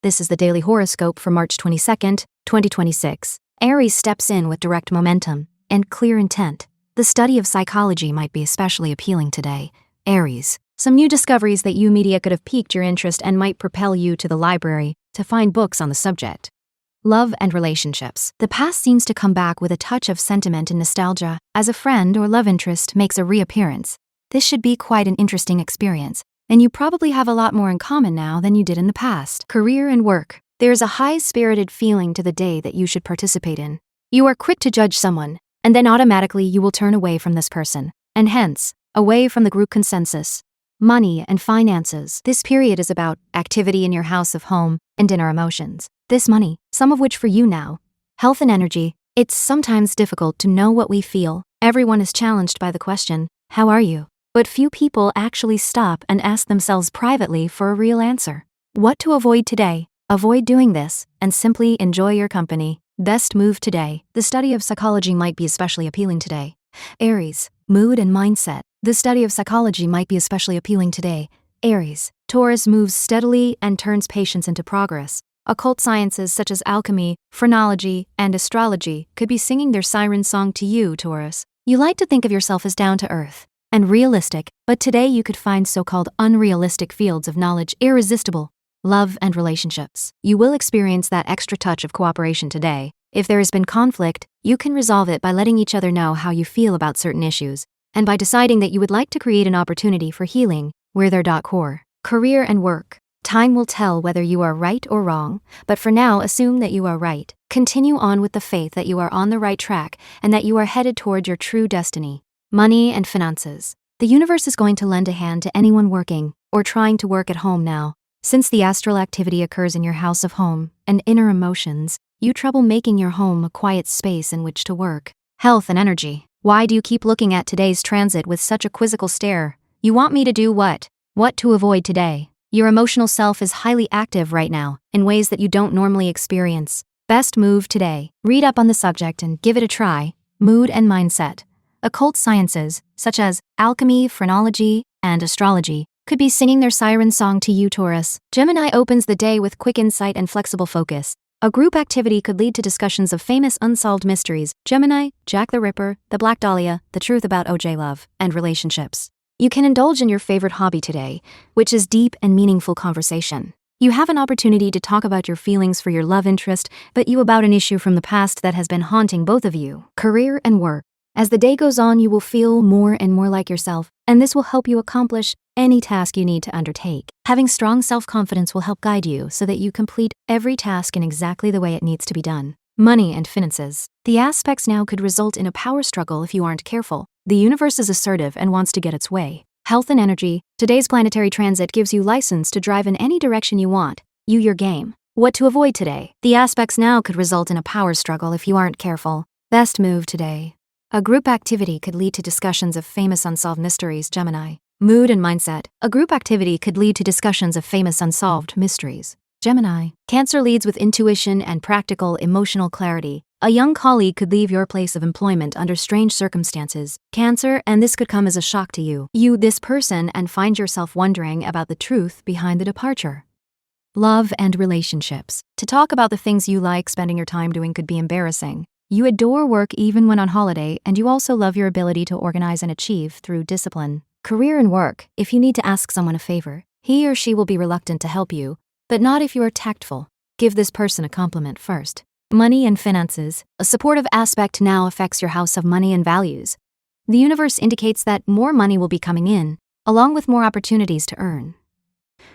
This is the daily horoscope for March 22nd, 2026. Aries steps in with direct momentum and clear intent. The study of psychology might be especially appealing today. Aries, some new discoveries that you media could have piqued your interest and might propel you to the library to find books on the subject. Love and relationships. The past seems to come back with a touch of sentiment and nostalgia as a friend or love interest makes a reappearance. This should be quite an interesting experience, and you probably have a lot more in common now than you did in the past. Career and work. There's a high-spirited feeling to the day that you should participate in. You are quick to judge someone, and then automatically you will turn away from this person, and hence, away from the group consensus. Money and finances. This period is about activity in your house of home and inner emotions. This money, some of which for you now. Health and energy. It's sometimes difficult to know what we feel. Everyone is challenged by the question, how are you? But few people actually stop and ask themselves privately for a real answer. What to avoid today? Avoid doing this, and simply enjoy your company. Best move today. The study of psychology might be especially appealing today. Aries, mood and mindset. The study of psychology might be especially appealing today. Aries, Taurus moves steadily and turns patience into progress. Occult sciences such as alchemy, phrenology, and astrology could be singing their siren song to you, Taurus. You like to think of yourself as down to earth and realistic, but today you could find so-called unrealistic fields of knowledge irresistible. Love and relationships. You will experience that extra touch of cooperation today. If there has been conflict, you can resolve it by letting each other know how you feel about certain issues, and by deciding that you would like to create an opportunity for healing where they're core. Career and work. Time will tell whether you are right or wrong, but for now assume that you are right. Continue on with the faith that you are on the right track and that you are headed toward your true destiny. Money and finances. The universe is going to lend a hand to anyone working or trying to work at home now. Since the astral activity occurs in your house of home and inner emotions, you trouble making your home a quiet space in which to work. Health and energy. Why do you keep looking at today's transit with such a quizzical stare? You want me to do what? What to avoid today? Your emotional self is highly active right now in ways that you don't normally experience. Best move today. Read up on the subject and give it a try. Mood and mindset. Occult sciences, such as alchemy, phrenology, and astrology, could be singing their siren song to you, Taurus. Gemini opens the day with quick insight and flexible focus. A group activity could lead to discussions of famous unsolved mysteries. Gemini, Jack the Ripper, the Black Dahlia, the truth about OJ love, and relationships. You can indulge in your favorite hobby today, which is deep and meaningful conversation. You have an opportunity to talk about your feelings for your love interest, but you about an issue from the past that has been haunting both of you. Career and work. As the day goes on, you will feel more and more like yourself, and this will help you accomplish any task you need to undertake. Having strong self-confidence will help guide you so that you complete every task in exactly the way it needs to be done. Money and finances. The aspects now could result in a power struggle if you aren't careful. The universe is assertive and wants to get its way. Health and energy. Today's planetary transit gives you license to drive in any direction you want. Your game. What to avoid today. The aspects now could result in a power struggle if you aren't careful. Best move today. A group activity could lead to discussions of famous unsolved mysteries. Gemini. Mood and mindset. A group activity could lead to discussions of famous unsolved mysteries. Gemini. Cancer leads with intuition and practical emotional clarity. A young colleague could leave your place of employment under strange circumstances. Cancer, and this could come as a shock to you, this person, and find yourself wondering about the truth behind the departure. Love and relationships. To talk about the things you like spending your time doing could be embarrassing. You adore work even when on holiday, and you also love your ability to organize and achieve through discipline. Career and work. If you need to ask someone a favor, he or she will be reluctant to help you, but not if you are tactful. Give this person a compliment first. Money and finances. A supportive aspect now affects your house of money and values. The universe indicates that more money will be coming in, along with more opportunities to earn.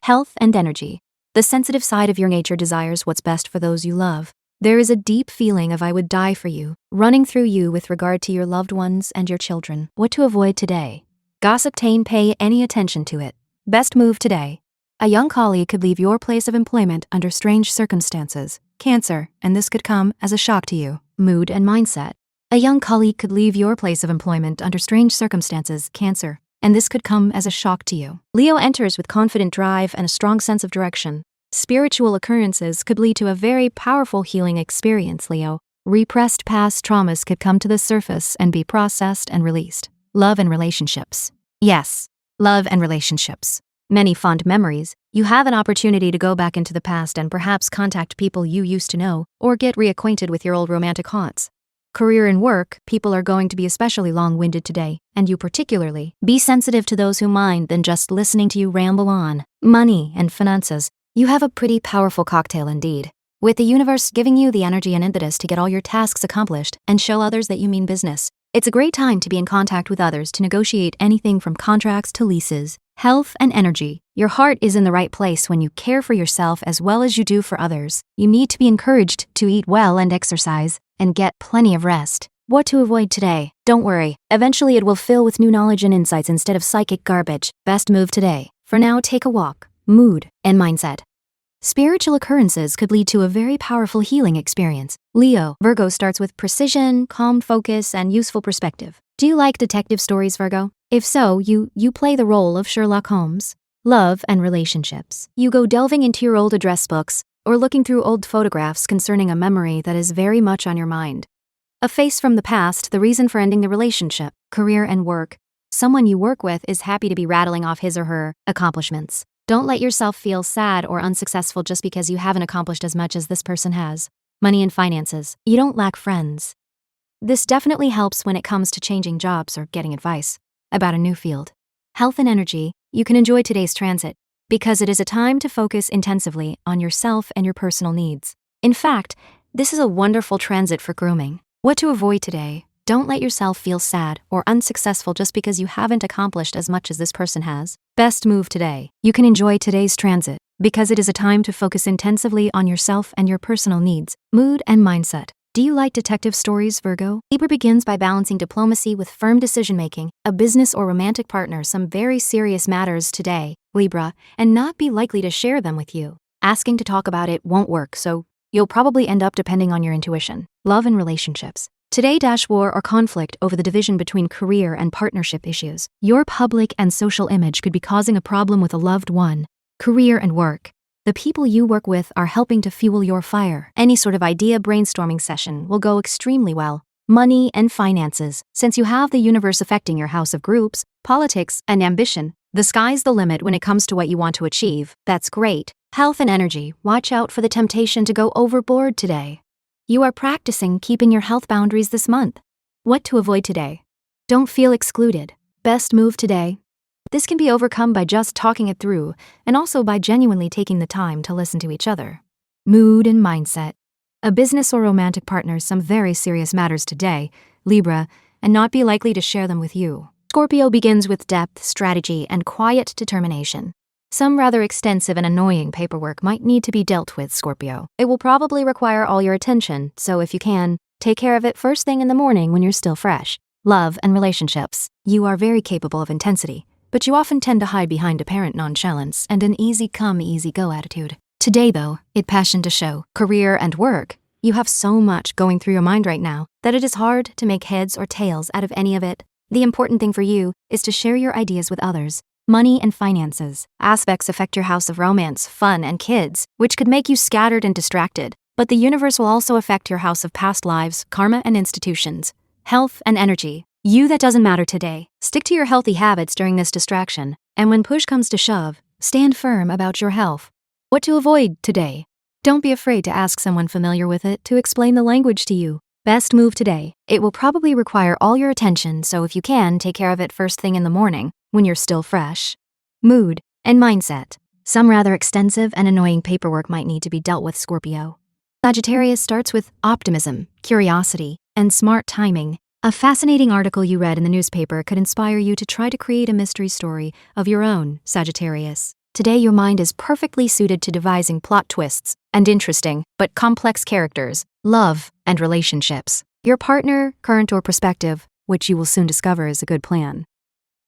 Health and energy. The sensitive side of your nature desires what's best for those you love. There is a deep feeling of I would die for you running through you with regard to your loved ones and your children. What to avoid today. Gossip. Pay any attention to it. Best move today. A young colleague could leave your place of employment under strange circumstances. Cancer, and this could come as a shock to you. Mood and mindset. A young colleague could leave your place of employment under strange circumstances. Cancer, and this could come as a shock to you. Leo enters with confident drive and a strong sense of direction. Spiritual occurrences could lead to a very powerful healing experience, Leo. Repressed past traumas could come to the surface and be processed and released. Love and relationships. Yes, love and relationships. many fond memories. You have an opportunity to go back into the past and perhaps contact people you used to know, or get reacquainted with your old romantic haunts. Career and work, people are going to be especially long-winded today, and you particularly. Be sensitive to those who mind than just listening to you ramble on. Money and finances, you have a pretty powerful cocktail indeed, with the universe giving you the energy and impetus to get all your tasks accomplished and show others that you mean business. It's a great time to be in contact with others to negotiate anything from contracts to leases. Health and energy, your heart is in the right place when you care for yourself as well as you do for others. You need to be encouraged to eat well and exercise, and get plenty of rest. What to avoid today? Don't worry, eventually it will fill with new knowledge and insights instead of psychic garbage. Best move today. For now, take a walk. Mood and mindset. Spiritual occurrences could lead to a very powerful healing experience. Leo, Virgo starts with precision, calm focus, and useful perspective. Do you like detective stories, Virgo? If so, you play the role of Sherlock Holmes. Love and relationships. You go delving into your old address books, or looking through old photographs concerning a memory that is very much on your mind. A face from the past, the reason for ending the relationship. Career and work. Someone you work with is happy to be rattling off his or her accomplishments. Don't let yourself feel sad or unsuccessful just because you haven't accomplished as much as this person has. Money and finances. You don't lack friends. This definitely helps when it comes to changing jobs or getting advice about a new field. Health and energy. You can enjoy today's transit, because it is a time to focus intensively on yourself and your personal needs. In fact, this is a wonderful transit for grooming. What to avoid today? Don't let yourself feel sad or unsuccessful just because you haven't accomplished as much as this person has. Best move today. You can enjoy today's transit, because it is a time to focus intensively on yourself and your personal needs. Mood and mindset. Do you like detective stories, Virgo? Libra begins by balancing diplomacy with firm decision-making, a business or romantic partner, some very serious matters today, Libra, and not be likely to share them with you. Asking to talk about it won't work, so you'll probably end up depending on your intuition. Love and relationships. Today, war or conflict over the division between career and partnership issues. Your public and social image could be causing a problem with a loved one. Career and work. The people you work with are helping to fuel your fire. Any sort of idea brainstorming session will go extremely well. Money and finances. Since you have the universe affecting your house of groups, politics, and ambition, the sky's the limit when it comes to what you want to achieve. That's great. Health and energy. Watch out for the temptation to go overboard today. You are practicing keeping your health boundaries this month. What to avoid today? Don't feel excluded. Best move today. This can be overcome by just talking it through, and also by genuinely taking the time to listen to each other. Mood and mindset. A business or romantic partner, some very serious matters today, Libra, and not be likely to share them with you. Scorpio begins with depth, strategy, and quiet determination. Some rather extensive and annoying paperwork might need to be dealt with, Scorpio. It will probably require all your attention, so if you can, take care of it first thing in the morning when you're still fresh. Love and relationships. You are very capable of intensity, but you often tend to hide behind apparent nonchalance and an easy come, easy go attitude. Today, though, it passion to show. Career and work. You have so much going through your mind right now that it is hard to make heads or tails out of any of it. The important thing for you is to share your ideas with others. Money and finances. Aspects affect your house of romance, fun, and kids, which could make you scattered and distracted. But the universe will also affect your house of past lives, karma, and institutions. Health and energy. You, that doesn't matter today. Stick to your healthy habits during this distraction, and when push comes to shove, stand firm about your health. What to avoid today? Don't be afraid to ask someone familiar with it to explain the language to you. Best move today. It will probably require all your attention, so if you can, take care of it first thing in the morning, when you're still fresh. Mood and mindset. Some rather extensive and annoying paperwork might need to be dealt with, Scorpio. Sagittarius starts with optimism, curiosity, and smart timing. A fascinating article you read in the newspaper could inspire you to try to create a mystery story of your own, Sagittarius. Today your mind is perfectly suited to devising plot twists and interesting but complex characters, love, and relationships. Your partner, current or prospective, which you will soon discover is a good plan.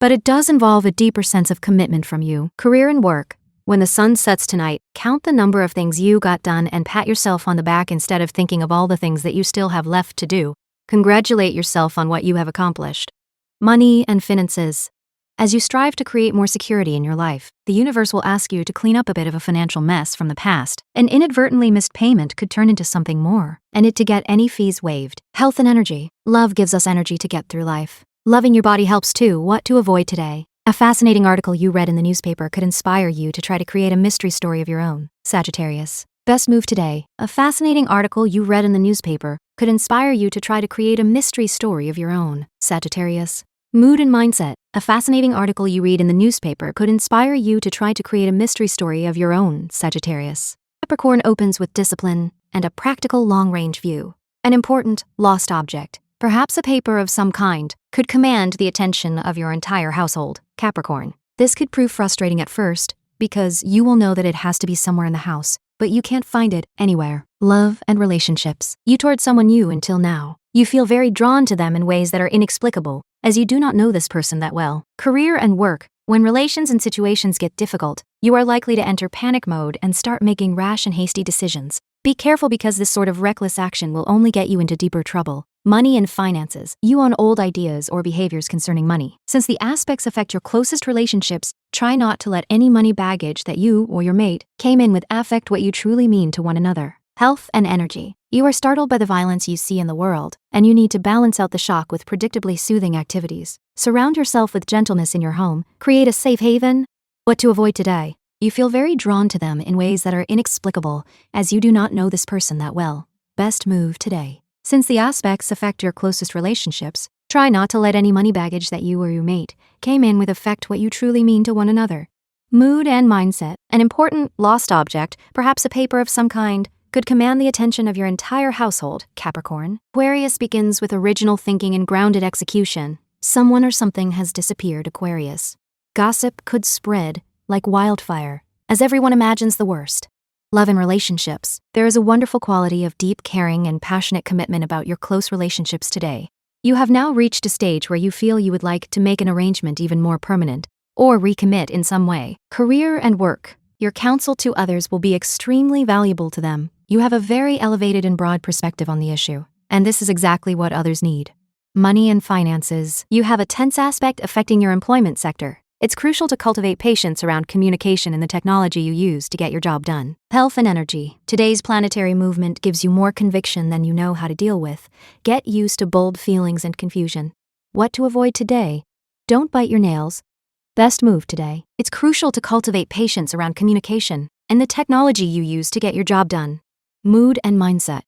But it does involve a deeper sense of commitment from you. Career and work. When the sun sets tonight, count the number of things you got done and pat yourself on the back instead of thinking of all the things that you still have left to do. Congratulate yourself on what you have accomplished. Money and finances. As you strive to create more security in your life, the universe will ask you to clean up a bit of a financial mess from the past. An inadvertently missed payment could turn into something more, and it to get any fees waived. Health and energy. Love gives us energy to get through life. Loving your body helps too. What to avoid today? A fascinating article you read in the newspaper could inspire you to try to create a mystery story of your own. Sagittarius. Best move today. A fascinating article you read in the newspaper could inspire you to try to create a mystery story of your own. Sagittarius. Mood and mindset. A fascinating article you read in the newspaper could inspire you to try to create a mystery story of your own. Sagittarius. Capricorn opens with discipline and a practical long-range view. An important, lost object, perhaps a paper of some kind, could command the attention of your entire household. Capricorn. This could prove frustrating at first, because you will know that it has to be somewhere in the house, but you can't find it anywhere. Love and relationships. You toward someone new until now. You feel very drawn to them in ways that are inexplicable, as you do not know this person that well. Career and work. When relations and situations get difficult, you are likely to enter panic mode and start making rash and hasty decisions. Be careful because this sort of reckless action will only get you into deeper trouble. Money and finances. You own old ideas or behaviors concerning money. Since the aspects affect your closest relationships, try not to let any money baggage that you or your mate came in with affect what you truly mean to one another. Health and energy. You are startled by the violence you see in the world, and you need to balance out the shock with predictably soothing activities. Surround yourself with gentleness in your home. Create a safe haven. What to avoid today. You feel very drawn to them in ways that are inexplicable, as you do not know this person that well. Best move today. Since the aspects affect your closest relationships, try not to let any money baggage that you or your mate came in with affect what you truly mean to one another. Mood and mindset. An important, lost object, perhaps a paper of some kind, could command the attention of your entire household. Capricorn. Aquarius begins with original thinking and grounded execution. Someone or something has disappeared. Aquarius. Gossip could spread like wildfire, as everyone imagines the worst. Love and relationships. There is a wonderful quality of deep caring and passionate commitment about your close relationships today. You have now reached a stage where you feel you would like to make an arrangement even more permanent, or recommit in some way. Career and work. Your counsel to others will be extremely valuable to them. You have a very elevated and broad perspective on the issue, and this is exactly what others need. Money and finances. You have a tense aspect affecting your employment sector. It's crucial to cultivate patience around communication and the technology you use to get your job done. Health and energy. Today's planetary movement gives you more conviction than you know how to deal with. Get used to bold feelings and confusion. What to avoid today. Don't bite your nails. Best move today. It's crucial to cultivate patience around communication and the technology you use to get your job done. Mood and mindset.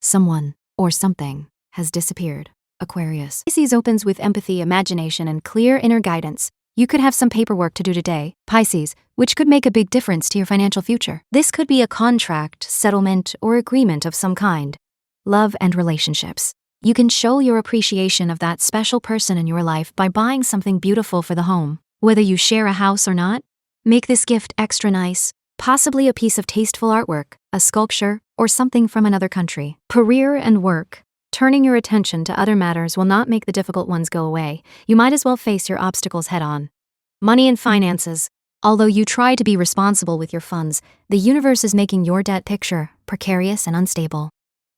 Someone or something has disappeared. Aquarius. Pisces opens with empathy, imagination, and clear inner guidance. You could have some paperwork to do today. Pisces, which could make a big difference to your financial future. This could be a contract, settlement, or agreement of some kind. Love and relationships. You can show your appreciation of that special person in your life by buying something beautiful for the home. Whether you share a house or not, make this gift extra nice, possibly a piece of tasteful artwork, a sculpture, or something from another country. Career and work. Turning your attention to other matters will not make the difficult ones go away. You might as well face your obstacles head on. Money and finances. Although you try to be responsible with your funds, the universe is making your debt picture precarious and unstable.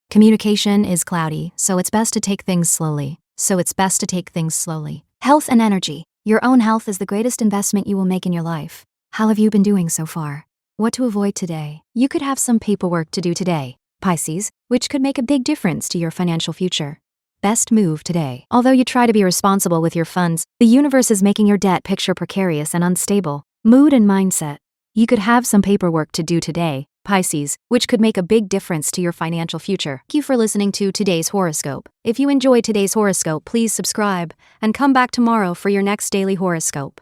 Communication is cloudy, so it's best to take things slowly. Health and energy. Your own health is the greatest investment you will make in your life. How have you been doing so far? What to avoid today. You could have some paperwork to do today. Pisces, which could make a big difference to your financial future. Best move today. Although you try to be responsible with your funds, the universe is making your debt picture precarious and unstable. Mood and mindset. You could have some paperwork to do today, Pisces, which could make a big difference to your financial future. Thank you for listening to today's horoscope. If you enjoyed today's horoscope, please subscribe and come back tomorrow for your next daily horoscope.